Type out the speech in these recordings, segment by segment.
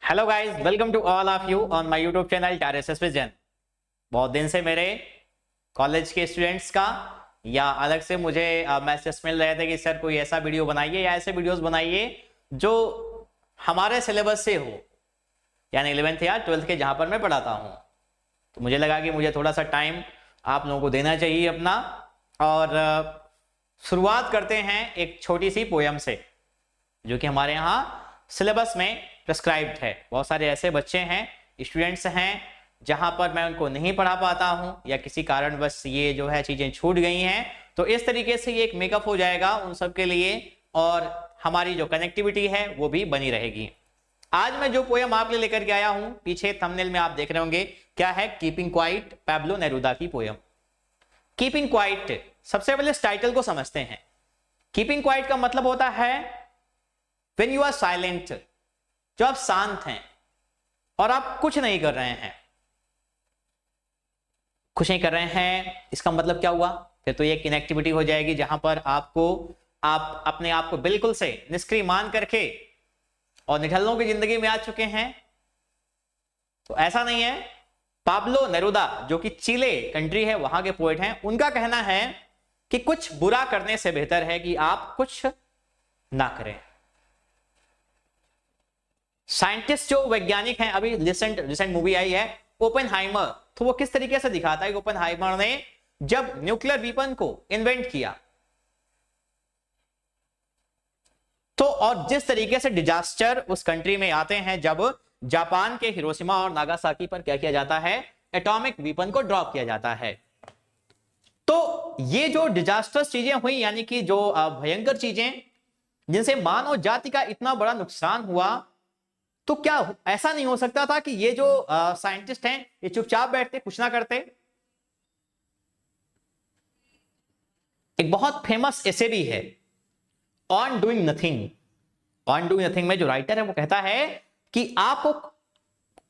Hello guys, welcome to all of you on my YouTube channel टारेस vision. बहुत दिन से मेरे कॉलेज के स्टूडेंट्स का या अलग से मुझे मैसेज मिल रहे थे कि सर कोई ऐसा वीडियो बनाइए या ऐसे वीडियोस बनाइए जो हमारे सिलेबस से हो, यानी 11th या 12th के जहां पर मैं पढ़ाता हूं। तो मुझे लगा कि मुझे थोड़ा सा टाइम आप लोगों को देना चाहिए अपना, और शुरुआत करते हैं एक छोटी सी पोयम से जो कि हमारे यहाँ सिलेबस में प्रिस्क्राइब्ड है। बहुत सारे ऐसे बच्चे हैं, स्टूडेंट्स हैं, जहां पर मैं उनको नहीं पढ़ा पाता हूं या किसी कारणवश ये जो है चीजें छूट गई हैं, तो इस तरीके से ये एक मेकअप हो जाएगा उन सब के लिए, और हमारी जो कनेक्टिविटी है वो भी बनी रहेगी। आज मैं जो पोयम आपके लिए लेकर के आया हूं, पीछे थंबनेल में आप देख रहे होंगे, क्या है? कीपिंग क्वाइट, पैब्लो नेरुदा की पोयम। कीपिंग क्वाइट, सबसे पहले इस टाइटल को समझते हैं। कीपिंग क्वाइट का मतलब होता है व्हेन यू आर साइलेंट, जो आप शांत हैं और आप कुछ नहीं कर रहे हैं। कुछ नहीं कर रहे हैं इसका मतलब क्या हुआ? फिर तो ये कनेक्टिविटी हो जाएगी जहां पर आप अपने आप को बिल्कुल से निष्क्रिय मान करके और निठल्लों की जिंदगी में आ चुके हैं। तो ऐसा नहीं है। पाब्लो नेरुदा जो कि चिले कंट्री है, वहां के पोएट हैं, उनका कहना है कि कुछ बुरा करने से बेहतर है कि आप कुछ ना करें। साइंटिस्ट जो वैज्ञानिक हैं, अभी रिसेंट मूवी आई है ओपेनहाइमर, तो वो किस तरीके से दिखाता है कि ओपेनहाइमर ने जब न्यूक्लियर वीपन को इन्वेंट किया तो, और जिस तरीके से डिजास्टर उस कंट्री में आते हैं जब जापान के हिरोशिमा और नागासाकी पर क्या किया जाता है? एटॉमिक वीपन को ड्रॉप किया जाता है। तो ये जो डिजास्टर्स चीजें हुई, यानी कि जो भयंकर चीजें जिनसे मानव जाति का इतना बड़ा नुकसान हुआ, तो क्या ऐसा नहीं हो सकता था कि ये जो साइंटिस्ट हैं ये चुपचाप बैठते, कुछ ना करते? एक बहुत फेमस एसे भी है on doing nothing. On doing nothing में जो राइटर है वो कहता है कि आप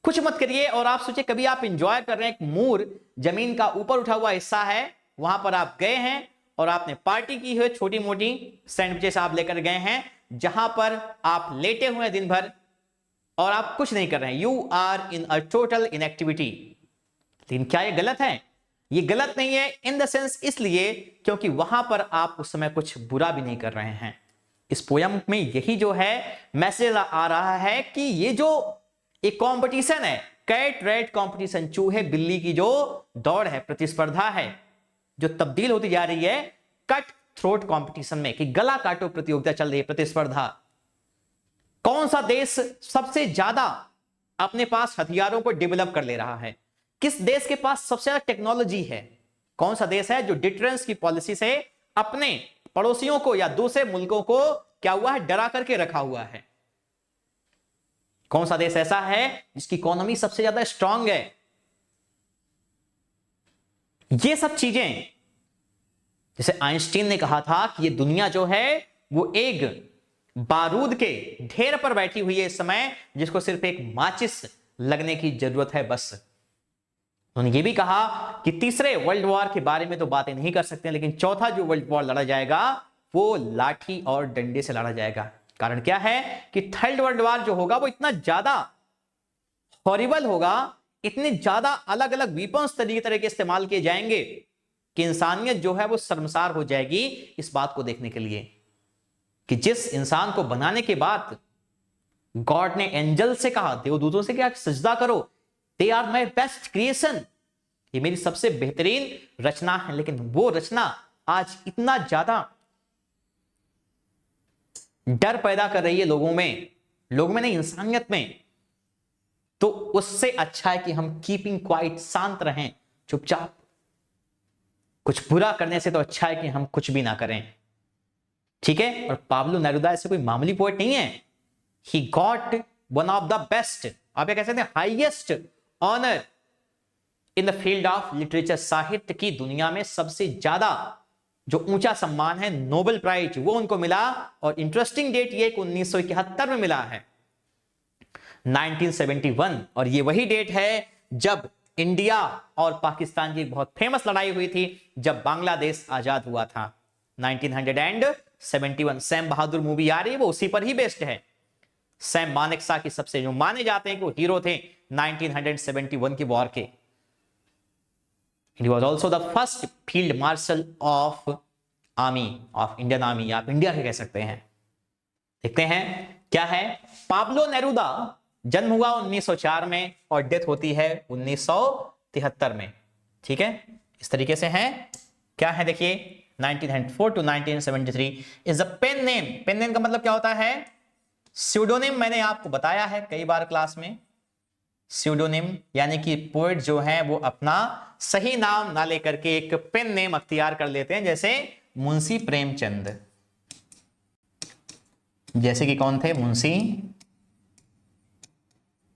कुछ मत करिए और आप सोचिए कभी आप इंजॉय कर रहे हैं, एक मूर जमीन का ऊपर उठा हुआ हिस्सा है, वहां पर आप गए हैं और आपने पार्टी की है, छोटी मोटी सैंडविचेस आप लेकर गए हैं, जहां पर आप लेटे हुए हैं दिन भर और आप कुछ नहीं कर रहे हैं। You are in a total inactivity. लेकिन क्या ये गलत है? ये गलत नहीं है इन द सेंस इसलिए क्योंकि वहां पर आप उस समय कुछ बुरा भी नहीं कर रहे हैं। इस पोयम में यही जो है मैसेज आ रहा है कि ये जो एक कंपटीशन है, कैट रैट कंपटीशन, चूहे बिल्ली की जो दौड़ है, प्रतिस्पर्धा है, जो तब्दील होती जा रही है कट थ्रोट कंपटीशन में, कि गला काटो प्रतियोगिता चल रही है, प्रतिस्पर्धा। कौन सा देश सबसे ज्यादा अपने पास हथियारों को डेवलप कर ले रहा है? किस देश के पास सबसे ज्यादा टेक्नोलॉजी है? कौन सा देश है जो डिटरेंस की पॉलिसी से अपने पड़ोसियों को या दूसरे मुल्कों को क्या हुआ है? डरा करके रखा हुआ है। कौन सा देश ऐसा है जिसकी इकोनॉमी सबसे ज्यादा स्ट्रांग है? ये सब चीजें, जैसे आइंस्टीन ने कहा था कि ये दुनिया जो है वो एक बारूद के ढेर पर बैठी हुई है इस समय, जिसको सिर्फ एक माचिस लगने की जरूरत है बस। उन्होंने ये भी कहा कि तीसरे वर्ल्ड वॉर के बारे में तो बातें नहीं कर सकते, लेकिन चौथा जो वर्ल्ड वॉर लड़ा जाएगा वो लाठी और डंडे से लड़ा जाएगा। कारण क्या है कि थर्ड वर्ल्ड वॉर जो होगा वो इतना ज्यादा हॉरिबल होगा, इतने ज्यादा अलग अलग वीपन्स तरह के इस्तेमाल किए जाएंगे कि इंसानियत जो है वो शर्मसार हो जाएगी इस बात को देखने के लिए कि जिस इंसान को बनाने के बाद गॉड ने एंजल से कहा, देवदूतों से, क्या सजदा करो, they are my best creation, ये मेरी सबसे बेहतरीन रचना है, लेकिन वो रचना आज इतना ज्यादा डर पैदा कर रही है लोगों में नहीं, इंसानियत में। तो उससे अच्छा है कि हम कीपिंग क्वाइट, शांत रहें, चुपचाप। कुछ बुरा करने से तो अच्छा है कि हम कुछ भी ना करें, ठीक है? और पाब्लो नेरुदा ऐसे कोई मामूली पोएट नहीं है। He got one of the best, आप ये कह सकते हैं highest honour in the field of literature. साहित्य की दुनिया में सबसे ज्यादा जो ऊंचा सम्मान है, नोबेल प्राइज, वो उनको मिला। और इंटरेस्टिंग डेट ये 1971 में मिला है, 1971। और ये वही डेट है जब इंडिया और पाकिस्तान की बहुत फेमस लड़ाई हुई थी, जब बांग्लादेश आजाद हुआ था 1971। सैम बहादुर मूवी आ रही है, वो उसी पर ही बेस्ड है। सैम मानेकशॉ की सबसे जो माने जाते हैं कि वो हीरो थे 1971 की वॉर के। He was also the first field marshal of army of Indian army, आप इंडिया के कह सकते हैं। देखते हैं क्या है। पाब्लो नेरुदा जन्म हुआ 1904 में और डेथ होती है 1973 में। ठीक है, इस तरीके से है। क्या है देखिए, 1904 to 1973 is a pen name. Pen name का मतलब क्या होता है? स्यूडोनिम। मैंने आपको बताया है कई बार क्लास में, स्यूडोनिम यानी कि पोएट जो है वो अपना सही नाम ना लेकर के एक पेन नेम अख्तियार कर लेते हैं, जैसे मुंशी प्रेमचंद। जैसे कि कौन थे? मुंशी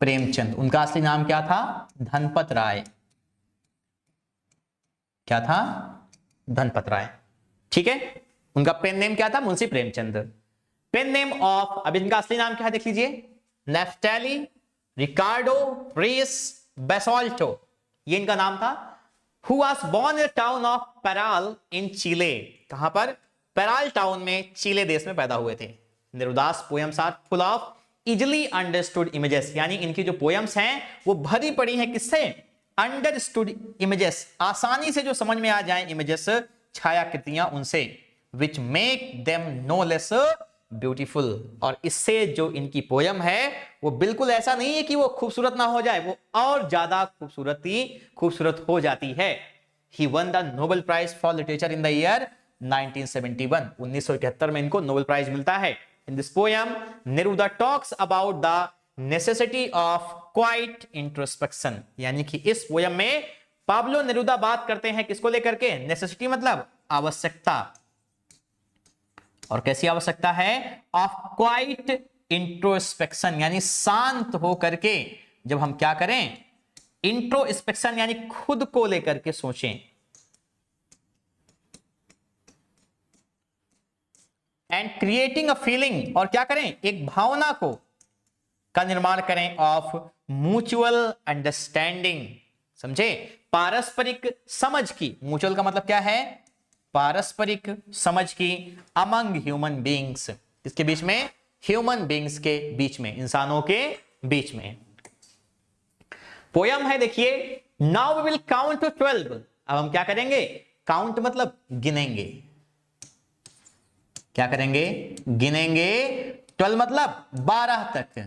प्रेमचंद। उनका असली नाम क्या था? धनपत राय। क्या था? धनपत राय। ठीक है, उनका पेन नेम क्या था? Munshi Premchand. Pen name of, अब इनका असली नाम क्या है देख लीजिए, नेफ्टैली रिकार्डो रेस बेसोल्टो, ये इनका नाम था। Who was born in the town of Parral in Chile। कहां पर? पेराल टाउन में, चिले देश में पैदा हुए थे। Neruda's poems are full of easily understood images, यानी इनकी जो पोएम्स हैं वो भरी पड़ी हैं किससे? अंडरस्टूड इमेजेस, आसानी से जो समझ में आ जाए इमेजेस, छायाकृतियां उनसे, which make them no less beautiful. और इससे जो इनकी पोयम है वो बिल्कुल ऐसा नहीं है कि वो खूबसूरत ना हो जाए, वो और ज्यादा खूबसूरत हो जाती है। He won the Nobel prize for literature in the year 1971। 1971 में इनको नोबेल प्राइज मिलता है। In this poem Neruda talks about the necessity of quiet introspection, यानी कि इस पोयम में पाब्लो नेरुदा बात करते हैं किसको लेकर के? नेसेसिटी मतलब आवश्यकता। और कैसी आवश्यकता है? ऑफ क्वाइट इंट्रोस्पेक्शन, यानी शांत हो करके जब हम क्या करें? इंट्रोस्पेक्शन यानी खुद को लेकर के सोचें। एंड क्रिएटिंग अ फीलिंग, और क्या करें? एक भावना को का निर्माण करें ऑफ म्यूचुअल अंडरस्टैंडिंग, समझे? पारस्परिक समझ की। म्यूचुअल का मतलब क्या है? पारस्परिक समझ की। अमंग ह्यूमन बीइंग्स, किसके बीच में? ह्यूमन बीइंग्स के बीच में, इंसानों के बीच में। पोयम है देखिए, now we will count to 12। अब हम क्या करेंगे? काउंट मतलब गिनेंगे। क्या करेंगे? गिनेंगे। 12 मतलब 12 तक।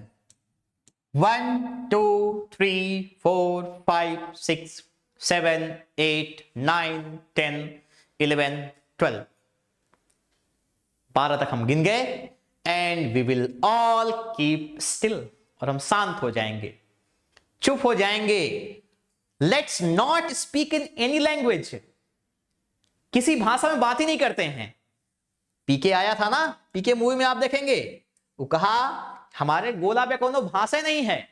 1 2 3 4 5 6 7 8 9 10 11 12, 12 तक हम गिन गए। And we will all keep still, और हम शांत हो जाएंगे, चुप हो जाएंगे। Let's not speak in any language, किसी भाषा में बात ही नहीं करते हैं। पीके आया था ना, पीके मूवी में आप देखेंगे, वो कहा हमारे गोला पे कोनो भाषा नहीं है,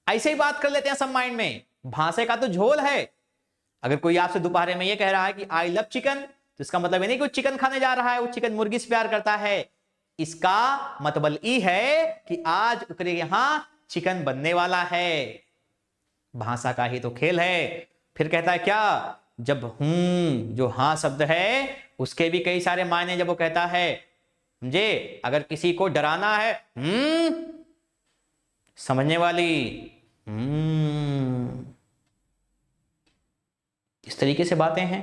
ऐसे ही बात कर लेते हैं सब माइंड में। भाषा का तो झोल है। अगर कोई आपसे दोपहर में ये कह रहा है कि आई लव चिकन, तो इसका मतलब ये नहीं कि वो चिकन खाने जा रहा है, वो चिकन मुर्गी से प्यार करता है। इसका मतलब ये है कि आज उकरे यहां चिकन बनने वाला है। भाषा का ही तो खेल है। फिर कहता है क्या? जब जो हां शब्द है उसके भी कई सारे मायने, जब वो कहता है समझे, अगर किसी को डराना है समझने वाली, इस तरीके से बातें हैं।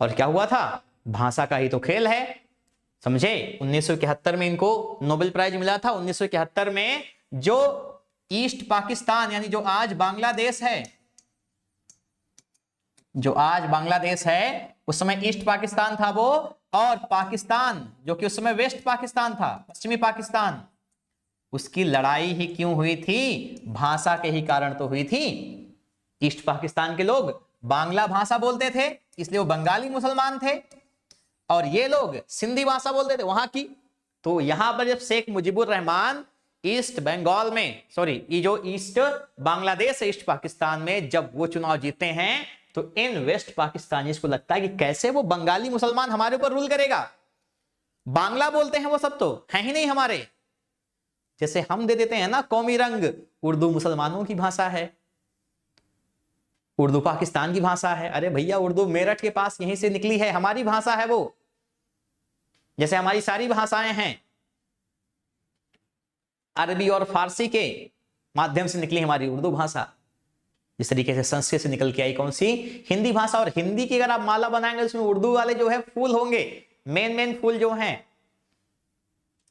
और क्या हुआ था? भाषा का ही तो खेल है, समझे। 1971 में इनको नोबेल प्राइज मिला था। 1971 में जो ईस्ट पाकिस्तान, यानी जो आज बांग्लादेश है, जो आज बांग्लादेश है, उस समय ईस्ट पाकिस्तान था वो, और पाकिस्तान जो कि उस समय वेस्ट पाकिस्तान था, पश्चिमी पाकिस्तान, उसकी लड़ाई ही क्यों हुई थी? भाषा के ही कारण तो हुई थी। ईस्ट पाकिस्तान के लोग बांग्ला भाषा बोलते थे, इसलिए वो बंगाली मुसलमान थे, और ये लोग सिंधी भाषा बोलते थे वहां की। तो यहां पर जब शेख मुजीबुर रहमान ईस्ट बंगाल में, सॉरी, ये जो ईस्ट बांग्लादेश ईस्ट पाकिस्तान में जब वो चुनाव जीतते हैं, तो इन वेस्ट पाकिस्तानीज को लगता है कि कैसे वो बंगाली मुसलमान हमारे ऊपर रूल करेगा। बांग्ला बोलते हैं वो सब, तो है ही नहीं हमारे। जैसे हम दे देते हैं ना कौमी रंग, उर्दू मुसलमानों की भाषा है, उर्दू पाकिस्तान की भाषा है। अरे भैया, उर्दू मेरठ के पास यहीं से निकली है, हमारी भाषा है वो। जैसे हमारी सारी भाषाएं हैं, अरबी और फारसी के माध्यम से निकली हमारी उर्दू भाषा, जिस तरीके से संस्कृत से निकल के आई कौन सी, हिंदी भाषा। और हिंदी की अगर आप माला बनाएंगे उसमें उर्दू वाले जो है फूल होंगे, मेन फूल जो हैं।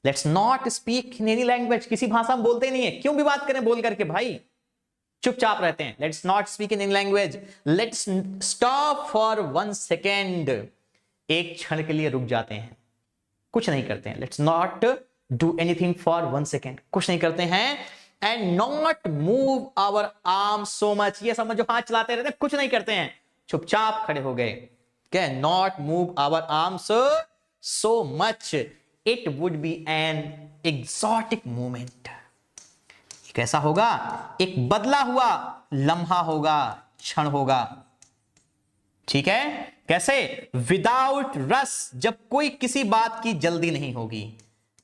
Let's not speak in any language, किसी भाषा में बोलते नहीं है, क्यों भी बात करें बोल करके भाई, चुपचाप रहते हैं। Let's not speak in any language, let's stop for 1 second, एक क्षण के लिए रुक जाते हैं, कुछ नहीं करते हैं। Let's not do anything for 1 second, कुछ नहीं करते हैं। And not move our arm so much, ये समझो हाथ चलाते रहते हैं, कुछ नहीं करते हैं, चुपचाप खड़े हो गए। क्या, not move our arms so much, it would be an exotic moment, कैसा होगा, एक बदला हुआ लम्हा होगा, क्षण होगा। ठीक है, कैसे, विदाउट रस, जब कोई किसी बात की जल्दी नहीं होगी,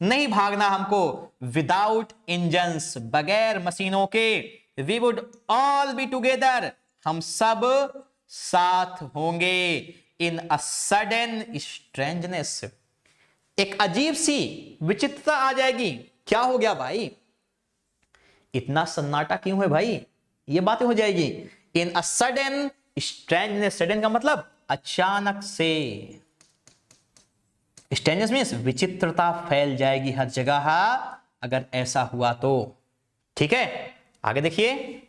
नहीं भागना हमको, विदाउट इंजन्स, बगैर मशीनों के, we would all be together, हम सब साथ होंगे, इन अ सडन स्ट्रेंजनेस, एक अजीब सी विचित्रता आ जाएगी। क्या हो गया भाई, इतना सन्नाटा क्यों है भाई, ये बातें हो जाएगी। इन अ सडन स्ट्रेंजनेस, सडन का मतलब अचानक से, स्ट्रेंजनेस मींस विचित्रता फैल जाएगी हर जगह अगर ऐसा हुआ तो। ठीक है, आगे देखिए,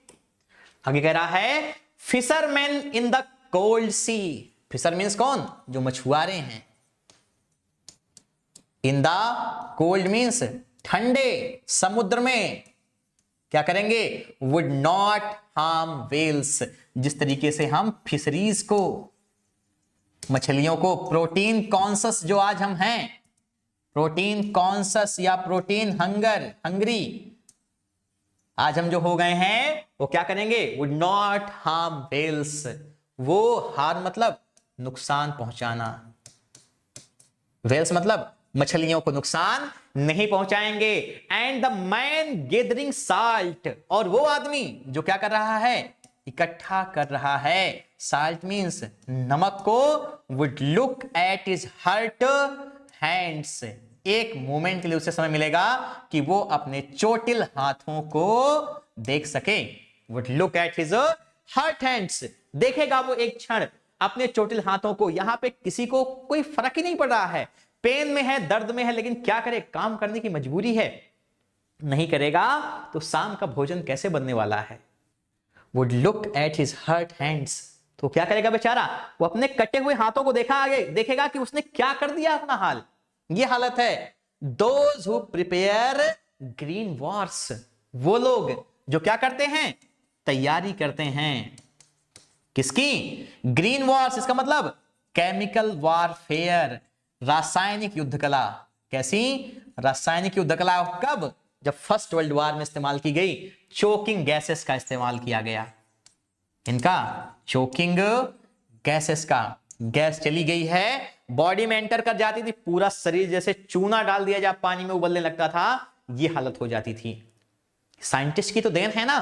आगे कह रहा है fisherman in the cold sea, fisher means कौन, जो मछुआरे हैं। इन द कोल्ड मींस ठंडे समुद्र में, क्या करेंगे, वुड नॉट हार्म वेल्स, जिस तरीके से हम फिशरीज को, मछलियों को, प्रोटीन कॉन्शस जो आज हम हैं, प्रोटीन कॉन्शस या प्रोटीन हंगरी आज हम जो हो गए हैं, वो क्या करेंगे, वुड नॉट हार्म वेल्स, वो हार्म मतलब नुकसान पहुंचाना, वेल्स मतलब मछलियों को नुकसान नहीं पहुंचाएंगे। And the man gathering salt, और वो आदमी जो क्या कर रहा है, इकट्ठा कर रहा है, साल्ट मींस नमक को, would look at his hurt hands, एक मोमेंट के लिए उसे समय मिलेगा कि वो अपने चोटिल हाथों को देख सके, would look at his hurt hands, देखेगा वो एक क्षण अपने चोटिल हाथों को। यहां पे किसी को कोई फर्क ही नहीं पड़ रहा है, पेन में है, दर्द में है, लेकिन क्या करे, काम करने की मजबूरी है, नहीं करेगा तो शाम का भोजन कैसे बनने वाला है। Would look at his hurt hands, तो क्या करेगा बेचारा, वो अपने कटे हुए हाथों को देखेगा कि उसने क्या कर दिया अपना हाल, ये हालत है। Those who prepare green Wars, वो लोग जो क्या करते हैं, तैयारी करते हैं, किसकी, ग्रीन वॉर्स, इसका मतलब केमिकल वॉरफेयर, रासायनिक युद्ध कला। कैसी, रासायनिक युद्ध कला, कब, जब फर्स्ट वर्ल्ड वॉर में इस्तेमाल की गई, चोकिंग गैसेस का इस्तेमाल किया गया, इनका चोकिंग गैसेस का, गैस चली गई है, बॉडी में एंटर कर जाती थी, पूरा शरीर जैसे चूना डाल दिया जाए पानी में उबलने लगता था, ये हालत हो जाती थी। साइंटिस्ट की तो देन है ना,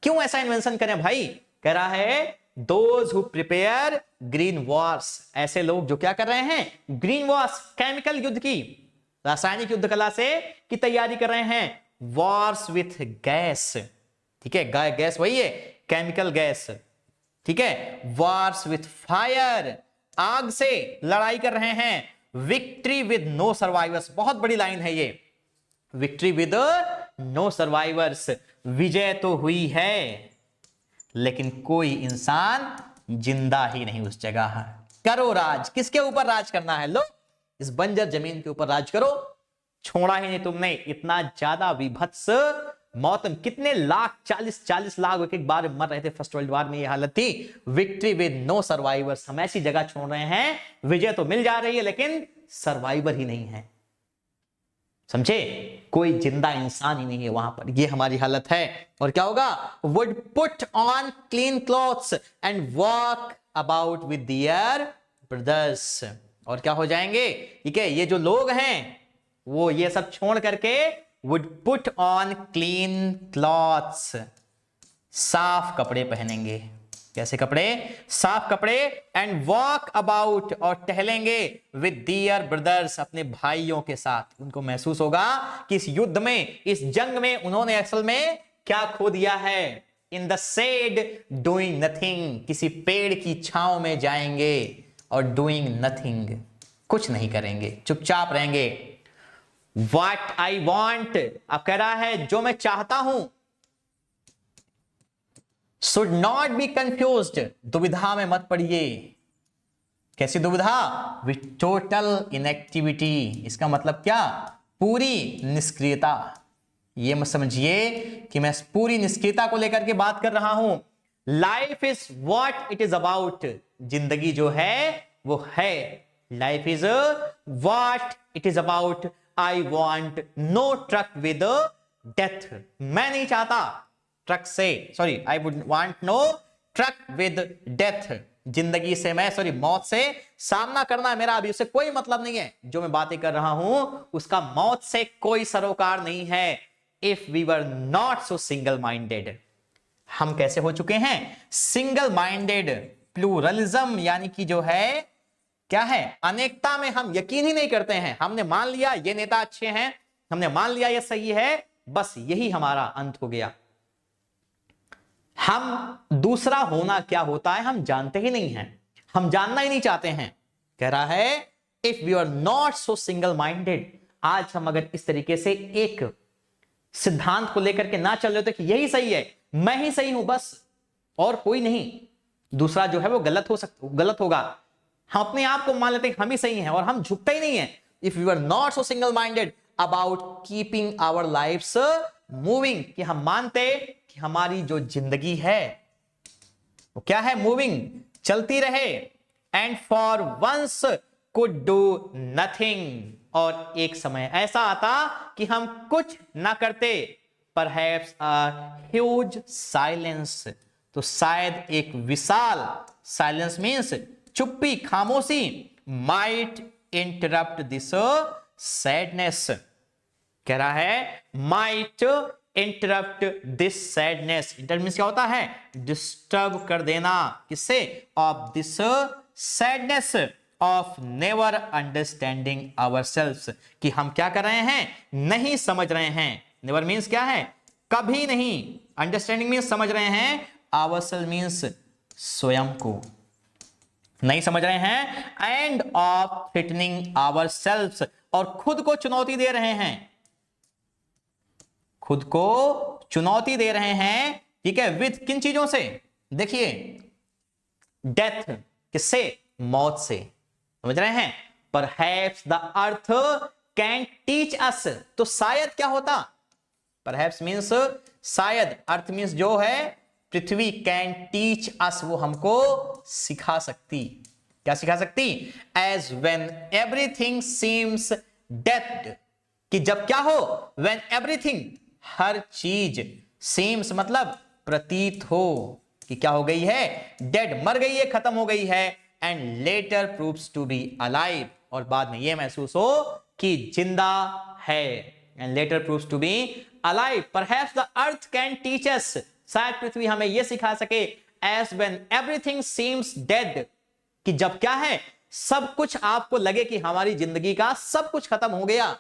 क्यों ऐसा इन्वेंशन करें भाई, कह रहा है those who prepare green Wars, ऐसे लोग जो क्या कर रहे हैं, ग्रीन वॉर्स, केमिकल युद्ध की, रासायनिक युद्ध कला से की तैयारी कर रहे हैं, वॉर्स विथ गैस, ठीक है, गैस वही है, केमिकल गैस, ठीक है, वॉर्स विथ फायर, आग से लड़ाई कर रहे हैं, विक्ट्री विद नो सर्वाइवर्स, बहुत बड़ी लाइन है ये, विक्ट्री विद नो सर्वाइवर्स, विजय तो हुई है लेकिन कोई इंसान जिंदा ही नहीं उस जगह है। करो राज, किसके ऊपर राज करना है, लो इस बंजर जमीन के ऊपर राज करो, छोड़ा ही नहीं तुमने, इतना ज्यादा विभत्स मौतम, कितने लाख, 40 लाख एक बार मर रहे थे फर्स्ट वर्ल्ड वॉर में, ये हालत थी। विक्ट्री विद नो सर्वाइवर्स, हम ऐसी जगह छोड़ रहे हैं, विजय तो मिल जा रही है लेकिन सर्वाइवर ही नहीं है, समझे, कोई जिंदा इंसान ही नहीं है वहां पर, ये हमारी हालत है। और क्या होगा, would put on clean clothes and walk about with their brothers, और क्या हो जाएंगे, ठीक है, ये जो लोग हैं वो ये सब छोड़ करके would put on clean clothes, साफ कपड़े पहनेंगे, कैसे कपड़े? साफ कपड़े। एंड वॉक अबाउट, और टहलेंगे विद दियर ब्रदर्स, अपने भाइयों के साथ। उनको महसूस होगा कि इस युद्ध में, इस जंग में उन्होंने असल में क्या खो दिया है। In the shade doing nothing, किसी पेड़ की छांव में जाएंगे और डूइंग नथिंग, कुछ नहीं करेंगे, चुपचाप रहेंगे। What I want, अब कह रहा है जो मैं चाहता हूं। Should not be confused, दुविधा में मत पड़िए। कैसी दुविधा? With total inactivity, इसका मतलब क्या? पूरी निष्क्रियता। ये मत समझिए कि मैं पूरी निष्क्रियता को लेकर के बात कर रहा हूं। Life is what it is about, जिंदगी जो है वो है। Life is what it is about. I want no truck with death, मैं नहीं चाहता ट्रक से, sorry, I would want no truck with death, जिंदगी से मैं, सॉरी, मौत से सामना करना है मेरा, अभी उससे कोई मतलब नहीं है। जो मैं बातें कर रहा हूं उसका मौत से कोई सरोकार नहीं है। If we were not so single minded, हम कैसे हो चुके हैं? Single minded. प्लूरलिज्म यानी कि जो है क्या है? अनेकता में हम यकीन ही नहीं करते हैं। हमने मान लिया ये नेता अच्छे हैं, हमने मान लिया ये सही है, बस यही हमारा अंत हो गया। हम दूसरा होना क्या होता है हम जानते ही नहीं हैं, हम जानना ही नहीं चाहते हैं। कह रहा है if we are not so single minded, आज हम अगर इस तरीके से एक सिद्धांत को लेकर के ना चल रहे थे कि यही सही है, मैं ही सही हूं बस और कोई नहीं, दूसरा जो है वो गलत होगा, हम अपने आप को मान लेते हैं हम ही सही हैं और हम झुकते ही नहीं है। If we are not so single minded about keeping our lifes moving, कि हम मानते कि हमारी जो जिंदगी है वो क्या है? मूविंग, चलती रहे। And for once could do nothing, और एक समय ऐसा आता कि हम कुछ ना करते। परहैप्स अ ह्यूज साइलेंस, तो शायद एक विशाल, साइलेंस मीन्स चुप्पी, खामोशी, माइट इंटरप्ट दिस सैडनेस। कह रहा है might interrupt this sadness. Interrupt means क्या होता है? डिस्टर्ब कर देना, किससे? Of this sadness of never understanding ourselves, कि हम क्या कर रहे हैं? नहीं समझ रहे हैं। नेवर मीन्स क्या है? कभी नहीं। अंडरस्टैंडिंग मीन्स समझ रहे हैं। आवरसेल्व मीन्स स्वयं को नहीं समझ रहे हैं। एंड ऑफ थ्रेटनिंग आवरसेल्व्स, और खुद को चुनौती दे रहे हैं, खुद को चुनौती दे रहे हैं। ठीक है, विद किन चीजों से? देखिए, डेथ, किससे? मौत से। समझ रहे हैं? Perhaps the earth can teach अस, तो शायद क्या होता? परहैप्स मीन्स शायद, अर्थ मीन्स जो है पृथ्वी, कैन टीच अस, वो हमको सिखा सकती। क्या सिखा सकती? As when everything seems dead, कि जब क्या हो? वेन एवरीथिंग, हर चीज, सीम्स मतलब प्रतीत हो कि क्या हो गई है? डेड, मर गई है, खत्म हो गई है। And later proves to be alive, और बाद में यह महसूस हो कि जिंदा है। And later proves to be alive. Perhaps the earth can teach us, शायद पृथ्वी हमें यह सिखा सके। As when everything seems dead, कि जब क्या है? सब कुछ आपको लगे कि हमारी जिंदगी का सब कुछ खत्म हो गया,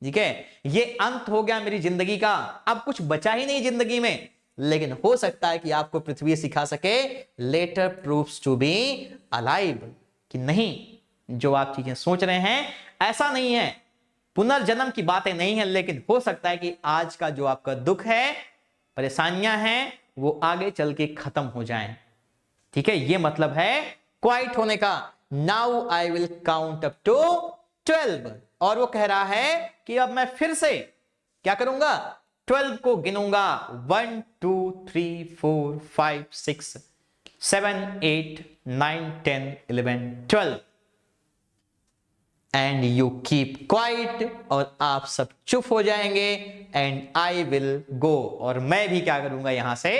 ठीक है, ये अंत हो गया मेरी जिंदगी का, अब कुछ बचा ही नहीं जिंदगी में। लेकिन हो सकता है कि आपको पृथ्वी सिखा सके later proves to be alive, कि नहीं, जो आप चीजें सोच रहे हैं ऐसा नहीं है, पुनर्जन्म की बातें नहीं है, लेकिन हो सकता है कि आज का जो आपका दुख है, परेशानियां हैं, वो आगे चल के खत्म हो जाएं। ठीक है, ये मतलब है क्वाइट होने का। Now I will count up to 12, और वो कह रहा है कि अब मैं फिर से क्या करूंगा? 12 को गिनूंगा। 1 2 3 4 5 6 7 8 9 10 11 12, एंड यू कीप क्वाइट, और आप सब चुप हो जाएंगे। एंड आई विल गो, और मैं भी क्या करूंगा? यहां से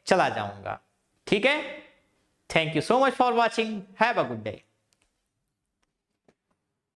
चला जाऊंगा। ठीक है, thank you so much for watching, have a good day.